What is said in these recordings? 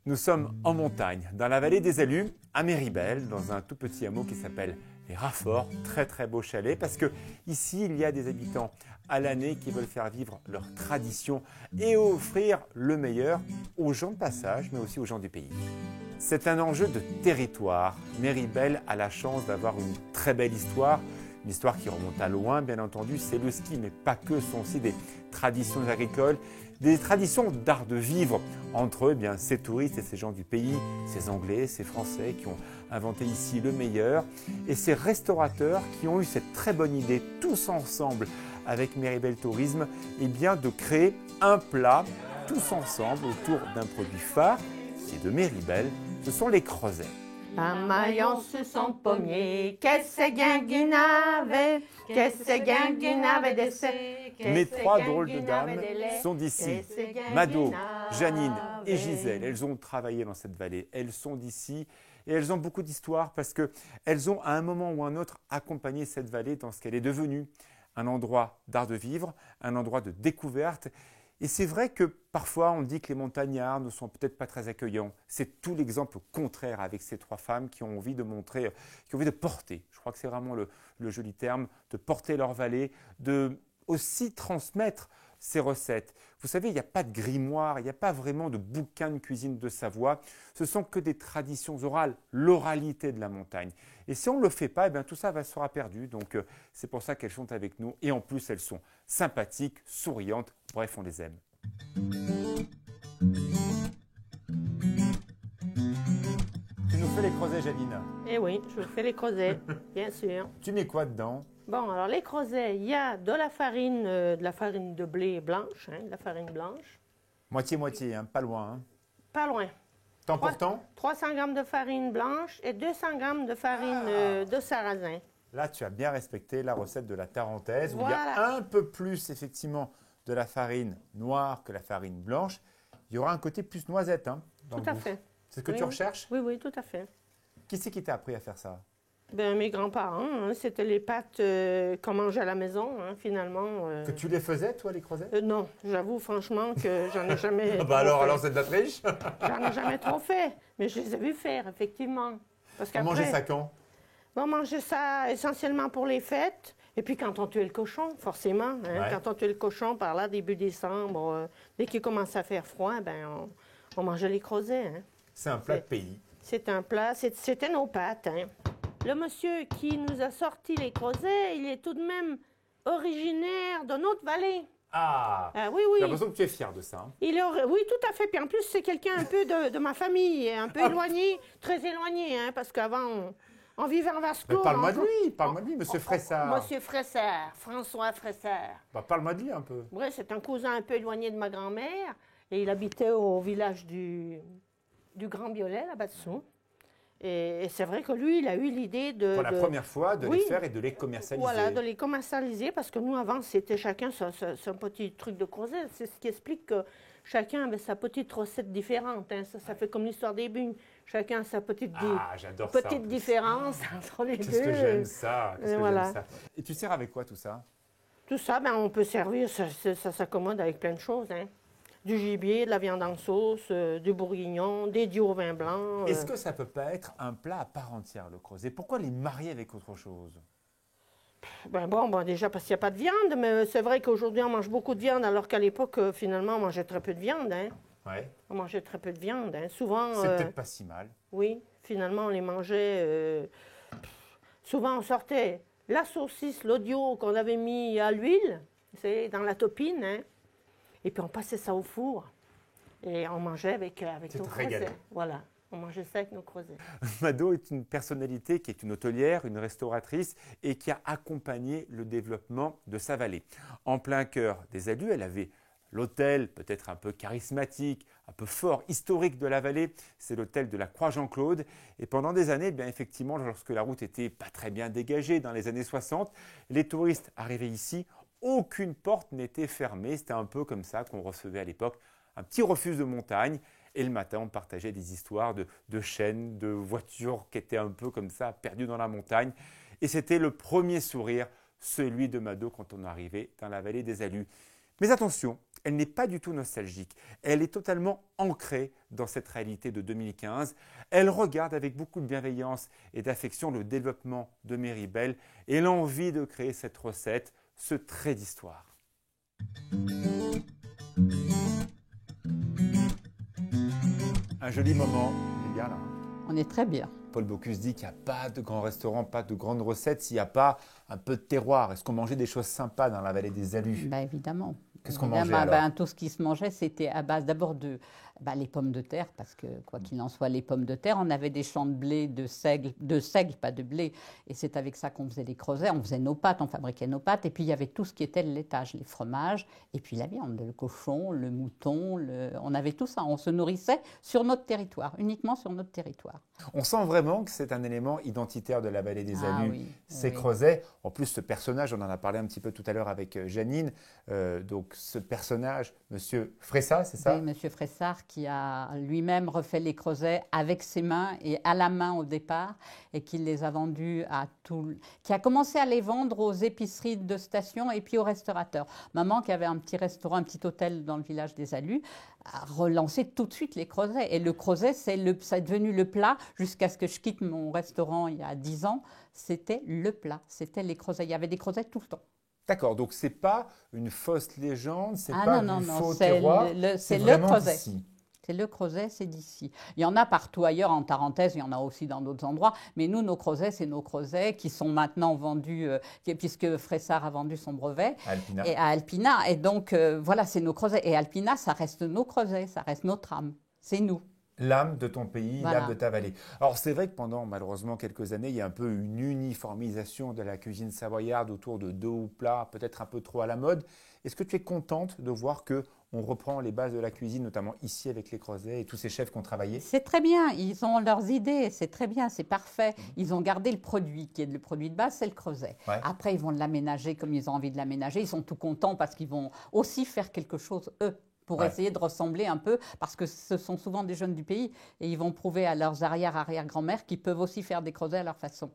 Nous sommes en montagne, dans la vallée des Allues, à Méribel, dans un tout petit hameau qui s'appelle les Rafforts. Très beau chalet, parce que ici il y a des habitants à l'année qui veulent faire vivre leur tradition et offrir le meilleur aux gens de passage, mais aussi aux gens du pays. C'est un enjeu de territoire. Méribel a la chance d'avoir une très belle histoire. Une histoire qui remonte à loin, bien entendu, c'est le ski, mais pas que, ce sont aussi des traditions agricoles, des traditions d'art de vivre entre eux, bien, ces touristes et ces gens du pays, ces Anglais, ces Français qui ont inventé ici le meilleur, et ces restaurateurs qui ont eu cette très bonne idée, tous ensemble, avec Méribel Tourisme, eh bien, de créer un plat, tous ensemble, autour d'un produit phare, qui est de Méribel, ce sont les crozets. La maillance son pommier, qu'est-ce qu'il n'avait, qu'est-ce qu'il n'avait d'essai. Mes trois drôles de dames sont d'ici. Mado, Janine et Gisèle, elles ont travaillé dans cette vallée, elles sont d'ici et elles ont beaucoup d'histoire parce qu'elles ont à un moment ou un autre accompagné cette vallée dans ce qu'elle est devenue. Un endroit d'art de vivre, un endroit de découverte. Et c'est vrai que parfois on dit que les montagnards ne sont peut-être pas très accueillants. C'est tout l'exemple contraire avec ces trois femmes qui ont envie de montrer, qui ont envie de porter, je crois que c'est vraiment le joli terme, de porter leur vallée, de aussi transmettre ces recettes. Vous savez, il n'y a pas de grimoire, il n'y a pas vraiment de bouquin de cuisine de Savoie. Ce sont que des traditions orales, l'oralité de la montagne. Et si on ne le fait pas, eh bien, tout ça sera perdu. Donc c'est pour ça qu'elles sont avec nous. Et en plus, elles sont sympathiques, souriantes. Bref, on les aime. Tu nous fais les crozets, Janine? Eh oui, je fais les crozets, bien sûr. Tu mets quoi dedans? Bon, alors les crozets, il y a de la farine de blé blanche, de la farine blanche. Moitié-moitié, hein, pas loin. Hein. Pas loin. Temps pour temps? 300 g de farine blanche et 200 g de farine de sarrasin. Là, tu as bien respecté la recette de la tarentaise, où voilà. Il y a un peu plus, effectivement, de la farine noire que la farine blanche. Il y aura un côté plus noisette, hein, dans tout le à goût. fait. C'est ce que tu recherches? Oui, tout à fait. Qui c'est qui t'a appris à faire ça? Ben, mes grands-parents, c'était les pâtes qu'on mangeait à la maison, finalement. Que tu les faisais, toi, les crozets? Non, j'avoue franchement que j'en ai jamais alors c'est de la triche. J'en ai jamais trop fait, mais je les ai vus faire, effectivement. Parce On mangeait ça quand? On mangeait ça essentiellement pour les fêtes. Et puis quand on tuait le cochon, forcément. Quand on tuait le cochon par là, début décembre, dès qu'il commençait à faire froid, ben, on mangeait les crozets. C'est un plat de pays. C'est un plat, c'était nos pâtes. Le monsieur qui nous a sorti les crozets, il est tout de même originaire de notre vallée. Ah, oui. J'ai l'impression que tu es fier de ça. Hein. Oui, tout à fait. Puis en plus, c'est quelqu'un un peu de ma famille, un peu éloigné, très éloigné, parce qu'avant, on vivait en Vasco. Parle-moi de lui, monsieur Fressard. Monsieur Fressard, François Fressard. Parle-moi de lui un peu. Oui, c'est un cousin un peu éloigné de ma grand-mère, et il habitait au village du Grand Violet, là-bas dessous. Et c'est vrai que lui, il a eu l'idée de... Pour la première fois, de les faire et de les commercialiser. Voilà, de les commercialiser, parce que nous, avant, c'était chacun son petit truc de crozet. C'est ce qui explique que chacun avait sa petite recette différente. Ça fait comme l'histoire des bugnes. Chacun a sa petite différence entre les deux. Qu'est-ce que j'aime ça. Voilà. Et tu sers avec quoi tout ça? Tout ça, on peut servir, ça s'accommode avec plein de choses. Du gibier, de la viande en sauce, du bourguignon, des dieux au vin blanc. Est-ce que ça peut pas être un plat à part entière, le crozet? Pourquoi les marier avec autre chose? Déjà parce qu'il n'y a pas de viande, mais c'est vrai qu'aujourd'hui on mange beaucoup de viande, alors qu'à l'époque, finalement, on mangeait très peu de viande. Ouais. On mangeait très peu de viande. Souvent. C'est peut-être pas si mal. Oui, finalement, on les mangeait. Souvent, on sortait la saucisse, l'audio qu'on avait mis à l'huile, c'est dans la topine, et puis on passait ça au four et on mangeait avec nos crozets. Voilà, on mangeait ça avec nos crozets. Mado est une personnalité qui est une hôtelière, une restauratrice et qui a accompagné le développement de sa vallée. En plein cœur des Allues, elle avait l'hôtel peut-être un peu charismatique, un peu fort, historique de la vallée, c'est l'hôtel de la Croix-Jean-Claude. Et pendant des années, bien effectivement, lorsque la route était pas très bien dégagée dans les années 60, les touristes arrivaient ici, aucune porte n'était fermée. C'était un peu comme ça qu'on recevait à l'époque un petit refuge de montagne. Et le matin, on partageait des histoires de chênes, de voitures qui étaient un peu comme ça, perdues dans la montagne. Et c'était le premier sourire, celui de Mado quand on arrivait dans la vallée des Alus. Mais attention, elle n'est pas du tout nostalgique. Elle est totalement ancrée dans cette réalité de 2015. Elle regarde avec beaucoup de bienveillance et d'affection le développement de Méribel et l'envie de créer cette recette, ce trait d'histoire. Un joli moment, on est bien là. On est très bien. Paul Bocuse dit qu'il n'y a pas de grands restaurants, pas de grandes recettes s'il n'y a pas un peu de terroir. Est-ce qu'on mangeait des choses sympas dans la vallée des Alus? Ben, évidemment. Qu'est-ce qu'on mangeait alors? Ben, tout ce qui se mangeait, c'était à base d'abord de les pommes de terre, parce que quoi qu'il en soit, les pommes de terre, on avait des champs de blé, de seigle, pas de blé, et c'est avec ça qu'on faisait les creusets, on faisait nos pâtes, on fabriquait nos pâtes, et puis il y avait tout ce qui était le laitage, les fromages, et puis la viande, le cochon, le mouton, on avait tout ça, on se nourrissait sur notre territoire, uniquement sur notre territoire. On sent vraiment que c'est un élément identitaire de la vallée des Alus, oui, ces oui. creusets. En plus, ce personnage, on en a parlé un petit peu tout à l'heure avec Janine, donc ce personnage, Monsieur Fressat, c'est ça? Oui, Monsieur Fressard qui a lui-même refait les creusets avec ses mains et à la main au départ et qui les a vendus qui a commencé à les vendre aux épiceries de station et puis aux restaurateurs. Maman qui avait un petit restaurant, un petit hôtel dans le village des Alus, a relancé tout de suite les creusets. Et le creuset, ça est devenu le plat jusqu'à ce que je quitte mon restaurant il y a 10 ans. C'était le plat, c'était les creusets. Il y avait des creusets tout le temps. D'accord, donc c'est pas une fausse légende, c'est Ah pas non, du non, faux c'est terroir, c'est le vraiment creuset. d'ici. C'est le creuset, c'est d'ici. Il y en a partout ailleurs, en Tarentaise, il y en a aussi dans d'autres endroits. Mais nous, nos creusets, c'est nos creusets qui sont maintenant vendus, puisque Fressard a vendu son brevet Alpina. à Alpina. Et donc, voilà, c'est nos creusets. Et Alpina, ça reste nos creusets, ça reste notre âme. C'est nous. L'âme de ton pays, Voilà. l'âme de ta vallée. Alors c'est vrai que pendant malheureusement quelques années, il y a un peu une uniformisation de la cuisine savoyarde autour de 2 plats, peut-être un peu trop à la mode. Est-ce que tu es contente de voir que on reprend les bases de la cuisine, notamment ici avec les creusets et tous ces chefs qui ont travaillé? C'est très bien, ils ont leurs idées, c'est très bien, c'est parfait. Ils ont gardé le produit, qui est le produit de base, c'est le creuset. Ouais. Après, ils vont l'aménager comme ils ont envie de l'aménager. Ils sont tout contents parce qu'ils vont aussi faire quelque chose, eux, pour Ouais. essayer de ressembler un peu, parce que ce sont souvent des jeunes du pays, et ils vont prouver à leurs arrière-arrière-grand-mères qu'ils peuvent aussi faire des creusets à leur façon,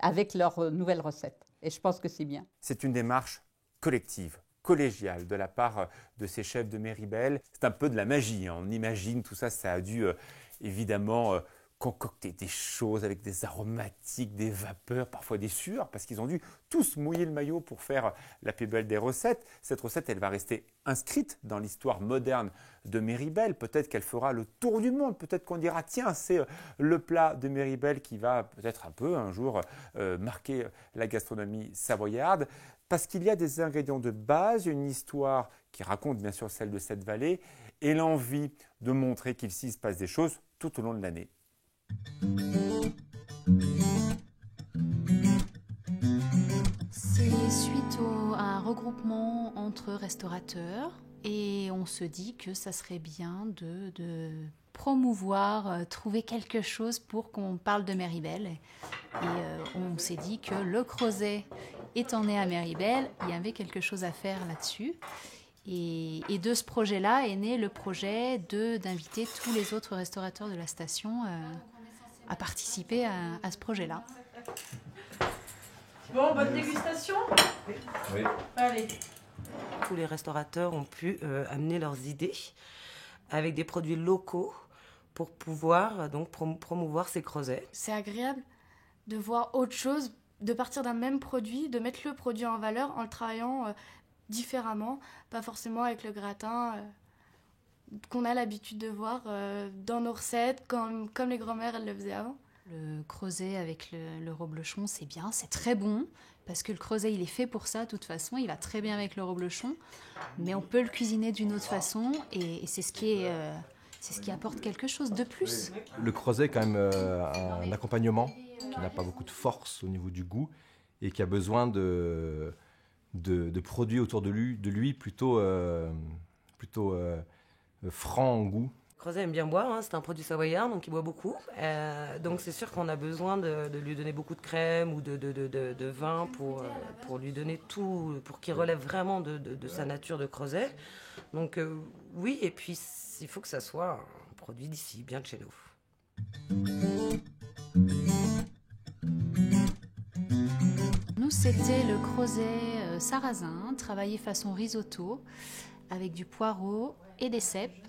avec leurs nouvelles recettes. Et je pense que c'est bien. C'est une démarche collective, collégiale de la part de ces chefs de Méribel. C'est un peu de la magie, hein. On imagine tout ça, ça a dû évidemment concocter des choses avec des aromatiques, des vapeurs, parfois des sueurs, parce qu'ils ont dû tous mouiller le maillot pour faire la plus belle des recettes. Cette recette, elle va rester inscrite dans l'histoire moderne de Méribel. Peut-être qu'elle fera le tour du monde. Peut-être qu'on dira, tiens, c'est le plat de Méribel qui va peut-être un peu un jour marquer la gastronomie savoyarde. Parce qu'il y a des ingrédients de base, une histoire qui raconte bien sûr celle de cette vallée et l'envie de montrer qu'il s'y se passe des choses tout au long de l'année. C'est suite à un regroupement entre restaurateurs et on se dit que ça serait bien de promouvoir, trouver quelque chose pour qu'on parle de Méribel. Et on s'est dit que le creuset étant né à Méribel, il y avait quelque chose à faire là-dessus. Et de ce projet-là est né le projet d'inviter tous les autres restaurateurs de la station à participer à ce projet-là. Bon, bonne dégustation. Oui. Allez. Tous les restaurateurs ont pu amener leurs idées avec des produits locaux pour pouvoir donc promouvoir ces creusets. C'est agréable de voir autre chose, de partir d'un même produit, de mettre le produit en valeur en le travaillant différemment, pas forcément avec le gratin qu'on a l'habitude de voir dans nos recettes, comme les grand-mères elles le faisaient avant. Le creuset avec le reblochon, c'est bien, c'est très bon, parce que le creuset, il est fait pour ça, de toute façon, il va très bien avec le reblochon, mais on peut le cuisiner d'une autre façon, et c'est ce qui apporte quelque chose de plus. Le creuset est quand même un accompagnement qui n'a pas beaucoup de force au niveau du goût et qui a besoin de produits autour de lui plutôt francs en goût. Le creuset aime bien boire, hein, c'est un produit savoyard, donc il boit beaucoup. Donc c'est sûr qu'on a besoin de lui donner beaucoup de crème ou de vin pour lui donner tout, pour qu'il relève vraiment de sa nature de creuset. Donc oui, et puis il faut que ça soit, produit d'ici, bien de chez nous. Nous, c'était le crozet sarrasin, travaillé façon risotto, avec du poireau et des cèpes,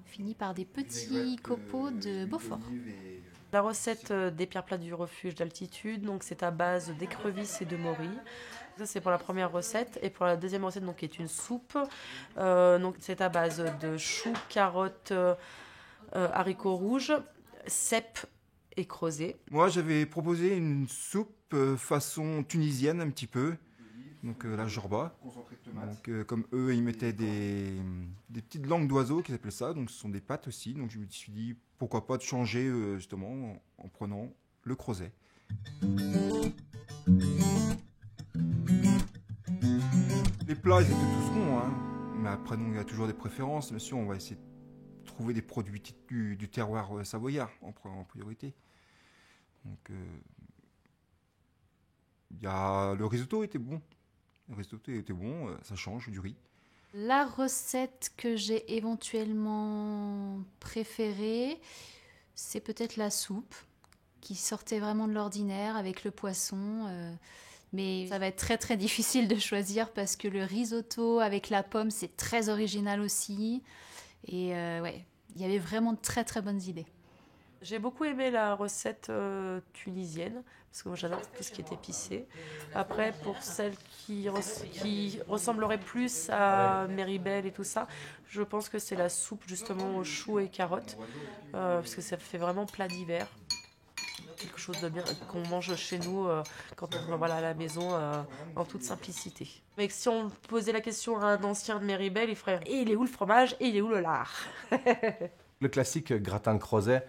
fini par des petits copeaux de Beaufort. La recette des pierres plates du refuge d'altitude, donc c'est à base d'écrevisses et de morilles. Ça, c'est pour la première recette. Et pour la deuxième recette, donc, qui est une soupe, donc c'est à base de choux, carottes, haricots rouges, cèpes et crozet. Moi, j'avais proposé une soupe façon tunisienne un petit peu, donc la jorba. Donc, comme eux, ils mettaient des petites langues d'oiseaux qu'ils appellent ça, donc ce sont des pâtes aussi. Donc je me suis dit pourquoi pas de changer justement en prenant le crozet. Les plats, ils étaient tous bons, hein. Mais après, il y a toujours des préférences. Bien sûr, on va essayer de trouver des produits du terroir savoyard en priorité. Donc, le risotto était bon. Le risotto était bon, ça change du riz. La recette que j'ai éventuellement préférée, c'est peut-être la soupe, qui sortait vraiment de l'ordinaire avec le poisson. Mais ça va être très très difficile de choisir parce que le risotto avec la pomme, c'est très original aussi. Et ouais, il y avait vraiment de très très bonnes idées. J'ai beaucoup aimé la recette tunisienne, parce que moi j'adore tout ce qui est épicé. Après, pour celle qui ressemblerait plus à Méribel et tout ça, je pense que c'est la soupe justement aux choux et carottes, parce que ça fait vraiment plat d'hiver. Quelque chose de bien qu'on mange chez nous quand on va à la maison en toute simplicité. Mais si on posait la question à un ancien de Méribel, il ferait « Et il est où le fromage et il est où le lard ?» Le classique gratin de crozet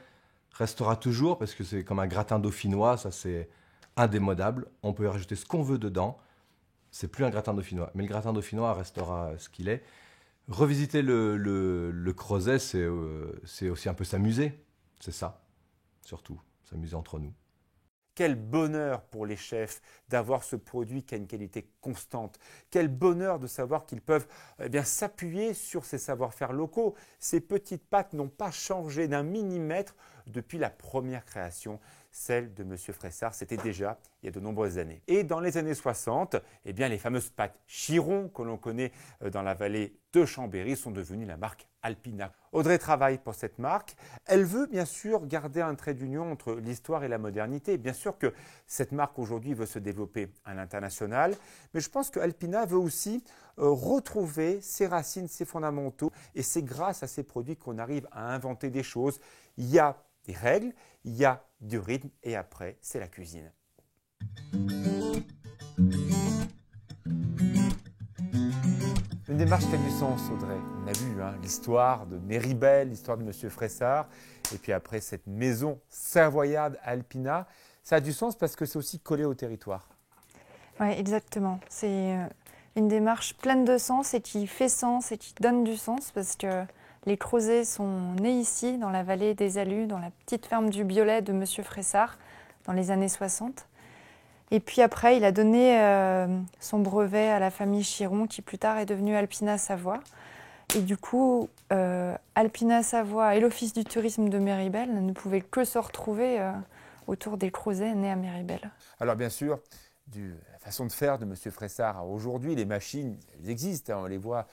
restera toujours parce que c'est comme un gratin dauphinois, ça c'est indémodable. On peut y rajouter ce qu'on veut dedans. C'est plus un gratin dauphinois, mais le gratin dauphinois restera ce qu'il est. Revisiter le crozet, c'est aussi un peu s'amuser. C'est ça, surtout, s'amuser entre nous. Quel bonheur pour les chefs d'avoir ce produit qui a une qualité constante. Quel bonheur de savoir qu'ils peuvent s'appuyer sur ces savoir-faire locaux. Ces petites pâtes n'ont pas changé d'un millimètre depuis la première création, celle de M. Fressard. C'était déjà il y a de nombreuses années. Et dans les années 60, les fameuses pâtes Chiron que l'on connaît dans la vallée de Chambéry sont devenues la marque Alpina. Audrey travaille pour cette marque. Elle veut bien sûr garder un trait d'union entre l'histoire et la modernité. Bien sûr que cette marque aujourd'hui veut se développer à l'international, mais je pense que Alpina veut aussi retrouver ses racines, ses fondamentaux, et c'est grâce à ces produits qu'on arrive à inventer des choses. Il y a des règles, il y a du rythme, et après, c'est la cuisine. Une démarche qui a du sens, Audrey. On a vu l'histoire de Méribel, l'histoire de M. Fressard, et puis après cette maison savoyarde à Alpina. Ça a du sens parce que c'est aussi collé au territoire. Oui, exactement. C'est une démarche pleine de sens et qui fait sens et qui donne du sens parce que les crozets sont nés ici, dans la vallée des Alus, dans la petite ferme du Biolay de M. Fressard, dans les années 60. Et puis après, il a donné son brevet à la famille Chiron, qui plus tard est devenue Alpina Savoie. Et du coup, Alpina Savoie et l'Office du tourisme de Méribel ne pouvaient que se retrouver autour des crozets nés à Méribel. Alors bien sûr, la façon de faire de M. Fressard aujourd'hui, les machines, elles existent, on les voit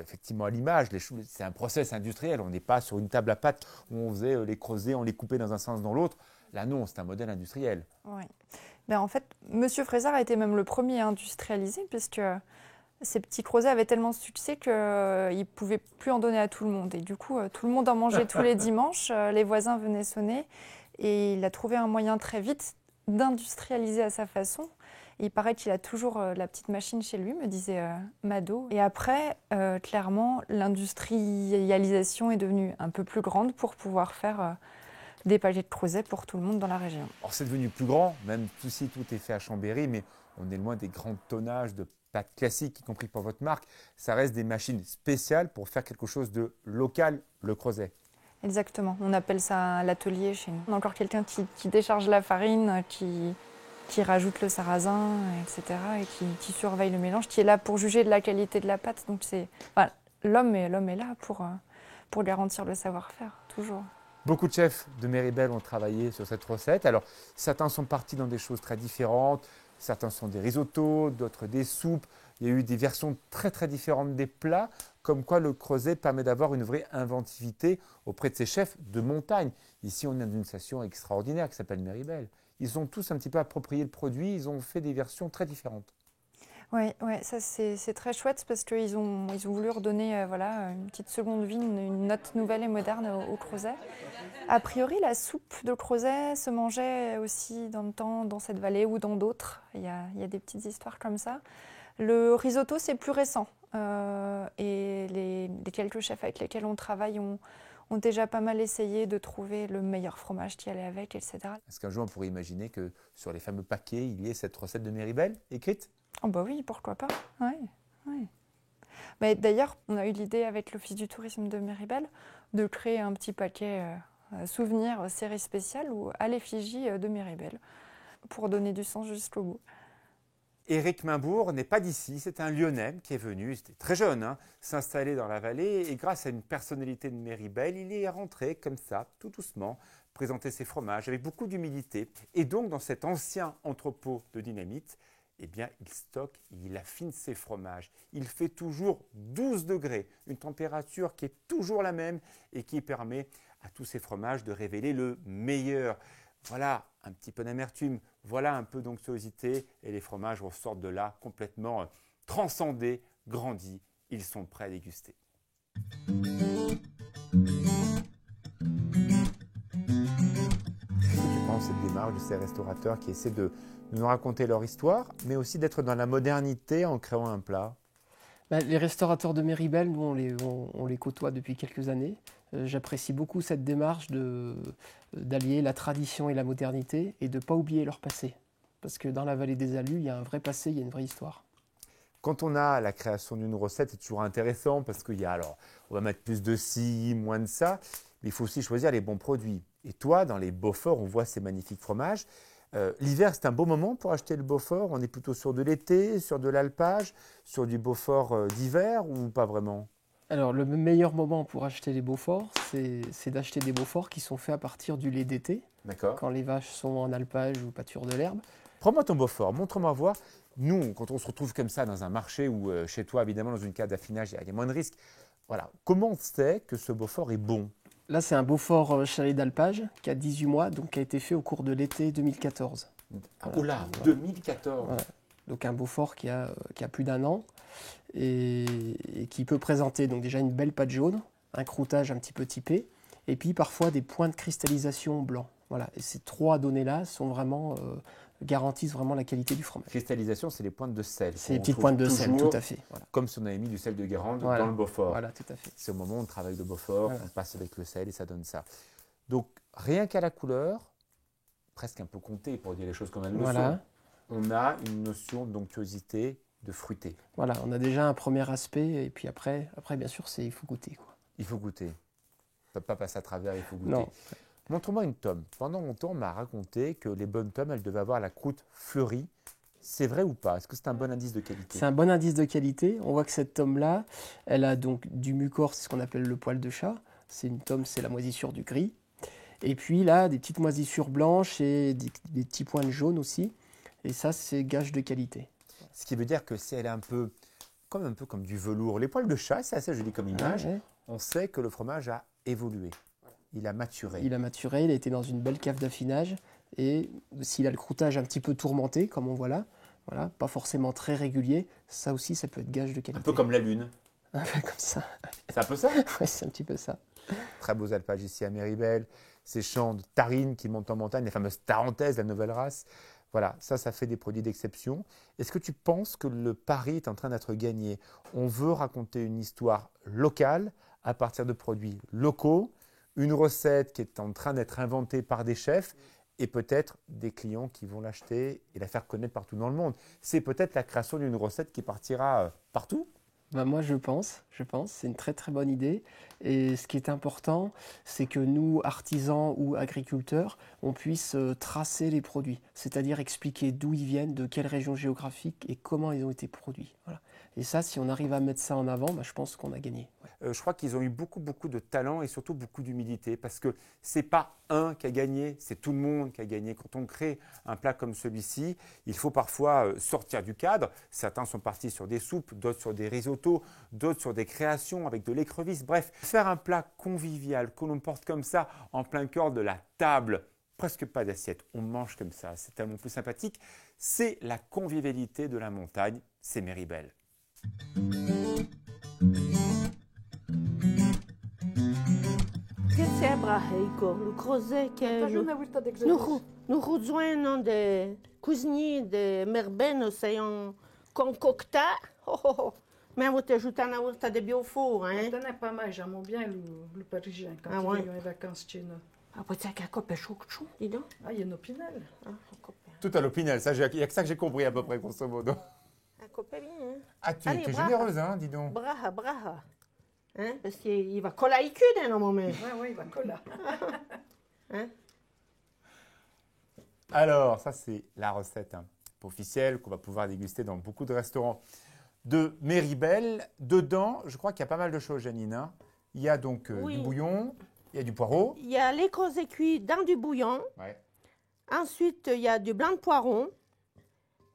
effectivement à l'image. C'est un process industriel, on n'est pas sur une table à pâte où on faisait les crozets, on les coupait dans un sens dans l'autre. Là non, c'est un modèle industriel. Oui. En fait, M. Fressard a été même le premier à industrialiser, puisque ces petits crozets avaient tellement de succès qu'il ne pouvait plus en donner à tout le monde. Et du coup, tout le monde en mangeait tous les dimanches, les voisins venaient sonner, et il a trouvé un moyen très vite d'industrialiser à sa façon. Et il paraît qu'il a toujours la petite machine chez lui, me disait Mado. Et après, clairement, l'industrialisation est devenue un peu plus grande pour pouvoir faire des paliers de crozet pour tout le monde dans la région. Alors c'est devenu plus grand, même si tout est fait à Chambéry, mais on est loin des grands tonnages de pâtes classiques, y compris pour votre marque. Ça reste des machines spéciales pour faire quelque chose de local, le crozet. Exactement, on appelle ça l'atelier chez nous. On a encore quelqu'un qui décharge la farine, qui rajoute le sarrasin, etc. et qui surveille le mélange, qui est là pour juger de la qualité de la pâte. Donc l'homme est là pour garantir le savoir-faire, tout toujours. Beaucoup de chefs de Méribel ont travaillé sur cette recette. Alors, certains sont partis dans des choses très différentes. Certains sont des risottos, d'autres des soupes. Il y a eu des versions très très différentes des plats, comme quoi le creuset permet d'avoir une vraie inventivité auprès de ces chefs de montagne. Ici, on est dans une station extraordinaire qui s'appelle Méribel. Ils ont tous un petit peu approprié le produit, ils ont fait des versions très différentes. Oui, ça c'est très chouette parce qu'ils ont voulu redonner voilà, une petite seconde vie, une note nouvelle et moderne au creuset. A priori, la soupe de creuset se mangeait aussi dans le temps dans cette vallée ou dans d'autres. Il y a des petites histoires comme ça. Le risotto, c'est plus récent. Et les quelques chefs avec lesquels on travaille ont déjà pas mal essayé de trouver le meilleur fromage qui allait avec, etc. Est-ce qu'un jour, on pourrait imaginer que sur les fameux paquets, il y ait cette recette de Méribel écrite? Oh bah oui, pourquoi pas. Ouais. Mais d'ailleurs, on a eu l'idée avec l'Office du tourisme de Méribel de créer un petit paquet souvenir série spéciale ou à l'effigie de Méribel pour donner du sens jusqu'au bout. Éric Mainbourg n'est pas d'ici, c'est un Lyonnais qui est venu, c'était très jeune, s'installer dans la vallée et grâce à une personnalité de Méribel, il est rentré comme ça, tout doucement, présenter ses fromages avec beaucoup d'humilité. Et donc dans cet ancien entrepôt de dynamite, eh bien, il stocke, il affine ses fromages. Il fait toujours 12 degrés, une température qui est toujours la même et qui permet à tous ces fromages de révéler le meilleur. Voilà un petit peu d'amertume, voilà un peu d'onctuosité et les fromages ressortent de là complètement transcendés, grandis. Ils sont prêts à déguster. Qu'est-ce que tu penses de cette démarche de ces restaurateurs qui essaient de nous raconter leur histoire, mais aussi d'être dans la modernité en créant un plat? Les restaurateurs de Méribel, nous on les côtoie depuis quelques années. J'apprécie beaucoup cette démarche d'allier la tradition et la modernité et de ne pas oublier leur passé. Parce que dans la vallée des Alus, il y a un vrai passé, il y a une vraie histoire. Quand on a la création d'une recette, c'est toujours intéressant parce qu'il y a, alors, on va mettre plus de ci, moins de ça, mais il faut aussi choisir les bons produits. Et toi, dans les Beaufort, on voit ces magnifiques fromages. L'hiver, c'est un beau moment pour acheter le Beaufort. On est plutôt sur de l'été, sur de l'alpage, sur du Beaufort d'hiver ou pas vraiment? Alors, le meilleur moment pour acheter les Beauforts, c'est d'acheter des Beauforts qui sont faits à partir du lait d'été, quand les vaches sont en alpage ou pâture de l'herbe. Prends-moi ton Beaufort, montre-moi voir. Nous, quand on se retrouve comme ça dans un marché ou chez toi, évidemment, dans une cave d'affinage, il y a moins de risques. Voilà. Comment on sait que ce Beaufort est bon? Là, c'est un Beaufort chalet d'alpage qui a 18 mois, donc qui a été fait au cours de l'été 2014. Oh là, 2014 voilà. Donc un Beaufort qui a plus d'1 an et qui peut présenter donc déjà une belle pâte jaune, un croûtage un petit peu typé, et puis parfois des points de cristallisation blanc. Voilà. Et ces 3 données-là sont vraiment, garantissent vraiment la qualité du fromage. Cristallisation, c'est les pointes de sel. C'est les petites pointes de sel, tout à fait. Voilà. Comme si on avait mis du sel de Guérande dans le Beaufort. Voilà, tout à fait. C'est au moment où on travaille le Beaufort, on passe avec le sel et ça donne ça. Donc, rien qu'à la couleur, presque un peu compté pour dire les choses comme elles le sont, on a une notion d'onctuosité, de fruité. Voilà, on a déjà un premier aspect et puis après bien sûr, il faut goûter, quoi. Il faut goûter. On ne peut pas passer à travers, il faut goûter. Non. Montre-moi une tome. Pendant longtemps, on m'a raconté que les bonnes tomes, elles devaient avoir la croûte fleurie. C'est vrai ou pas? Est-ce que c'est un bon indice de qualité? C'est un bon indice de qualité. On voit que cette tome-là, elle a donc du mucor, c'est ce qu'on appelle le poil de chat. C'est une tome, c'est la moisissure du gris. Et puis là, des petites moisissures blanches et des petits points de jaune aussi. Et ça, c'est gage de qualité. Ce qui veut dire que si elle est un peu comme du velours, les poils de chat, c'est assez joli comme image, on sait que le fromage a évolué. Il a maturé. Il a maturé, il a été dans une belle cave d'affinage. Et s'il a le croûtage un petit peu tourmenté, comme on voit là, voilà, pas forcément très régulier, ça aussi, ça peut être gage de qualité. Un peu comme la lune. Un peu comme ça. C'est un peu ça? Oui, c'est un petit peu ça. Très beaux alpages ici à Méribel, ces champs de tarines qui montent en montagne, les fameuses tarentaises, la nouvelle race. Voilà, ça fait des produits d'exception. Est-ce que tu penses que le pari est en train d'être gagné? On veut raconter une histoire locale à partir de produits locaux, une recette qui est en train d'être inventée par des chefs et peut-être des clients qui vont l'acheter et la faire connaître partout dans le monde. C'est peut-être la création d'une recette qui partira partout? Moi, je pense. C'est une très très bonne idée. Et ce qui est important, c'est que nous, artisans ou agriculteurs, on puisse tracer les produits, c'est-à-dire expliquer d'où ils viennent, de quelle région géographique et comment ils ont été produits. Voilà. Et ça, si on arrive à mettre ça en avant, je pense qu'on a gagné. Ouais. Je crois qu'ils ont eu beaucoup de talent et surtout beaucoup d'humilité parce que c'est pas un qui a gagné, c'est tout le monde qui a gagné. Quand on crée un plat comme celui-ci, il faut parfois sortir du cadre. Certains sont partis sur des soupes, d'autres sur des risottos, d'autres sur des créations avec de l'écrevisse. Bref, faire un plat convivial que l'on porte comme ça en plein cœur de la table, presque pas d'assiette, on mange comme ça, c'est tellement plus sympathique. C'est la convivialité de la montagne, c'est Méribel. Che sembra, Igor, le crozet che nous rejoignons des cuisiniers de Merben, c'est un concocta. Mais vous t'ajoutez un aourta de biofour, hein? Ça n'est pas mal, j'aime bien le parisien quand ils ont les vacances chez nous. Ah, vous savez qu'un copain chouchou, dis donc. Ah, il y a une opinel. Ah, un copain. Tout à l'opinel, il n'y a que ça que j'ai compris à peu près, grosso modo. Un copain bien, hein? Ah, tu es généreuse, hein, dis donc. Braha. Hein? Parce qu'il va coller les culs dans un moment. Oui, il va coller. Hein? Alors, ça c'est la recette officielle qu'on va pouvoir déguster dans beaucoup de restaurants de Méribel. Dedans, je crois qu'il y a pas mal de choses, Janine. Hein. Il y a donc du bouillon, il y a du poireau. Il y a les crozets cuits dans du bouillon. Ouais. Ensuite, il y a du blanc de poiron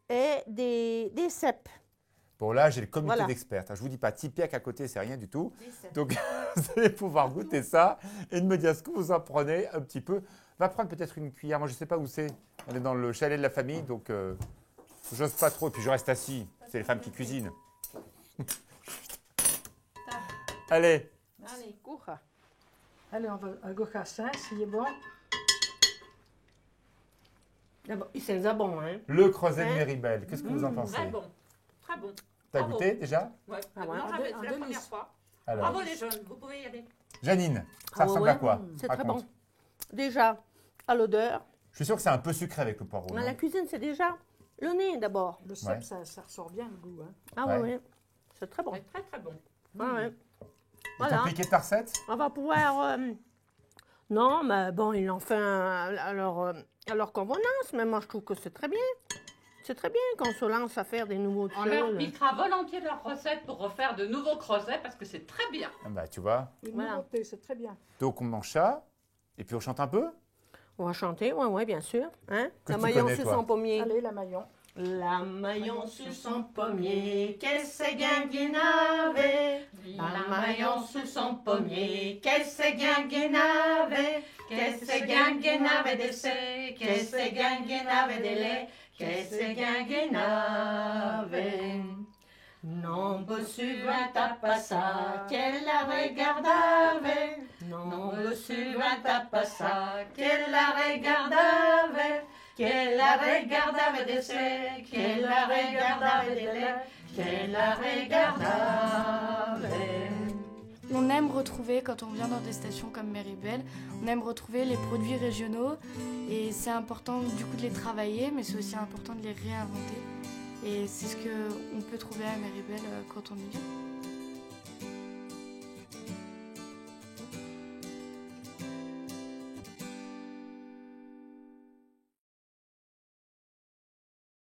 et des cèpes. Bon, là, j'ai le comité Voilà. d'experts. Je ne vous dis pas, Tipiac à côté, c'est rien du tout. Donc, vous allez pouvoir goûter ça et de me dire ce que vous en prenez un petit peu. Va prendre peut-être une cuillère. Moi, je ne sais pas où c'est. On est dans le chalet de la famille, donc j'ose pas trop. Et puis, je reste assis. C'est les femmes qui cuisinent. Allez. Allez, cours. Allez, on va à Gocassin, s'il est bon. C'est bon, hein? Le crozet de Méribel. Qu'est-ce que vous en pensez? Très bon. Très bon. T'as goûté déjà? Ouais. Ah ouais. Non, jamais, c'est la première fois. Alors, Bravo les jeunes, vous pouvez y aller. Janine, ça ressemble à quoi? C'est très Raconte. bon. Déjà, à l'odeur. Je suis sûr que c'est un peu sucré avec le poireau. Dans non la cuisine, c'est déjà le nez d'abord. Le cèpe, Ouais. ça ressort bien le goût. Hein. Ah Ouais. ouais. C'est très bon. Ouais, très très bon. Ouais. Ils Voilà. t'ont piqué ta recette? On va pouvoir... Non, mais bon, ils l'ont fait à leur convenance, mais moi je trouve que c'est très bien. C'est très bien qu'on se lance à faire des nouveaux On choses. leur piquera volontiers leur recette pour refaire de nouveaux crozets parce que c'est très bien. Ah bah, tu vois. Une Voilà. nouveauté, c'est très bien. Donc, on mange ça. Et puis, on chante un peu? On va chanter, ouais, bien sûr. Hein? Que La tu maillon connais, sur toi? son pommier. Allez, la maillon. La maillon sur son pommier, qu'est-ce que guinguinave? La maillon sur son pommier, qu'est-ce que guinguinave? Qu'est-ce que guinguinave de ce? Qu'est-ce que guinguinave de lait? Qu'est-ce que guinguinave? Non, suivant ta passa, qu'elle la regardave. Non, suivant ta passa, qu'elle la regardave. Qu'elle la regardave de ce, qu'elle la regardave de lait, qu'elle la regardave. On aime retrouver, quand on vient dans des stations comme Méribel, on aime retrouver les produits régionaux et c'est important du coup de les travailler, mais c'est aussi important de les réinventer. Et c'est ce qu'on peut trouver à Méribel quand on y vient.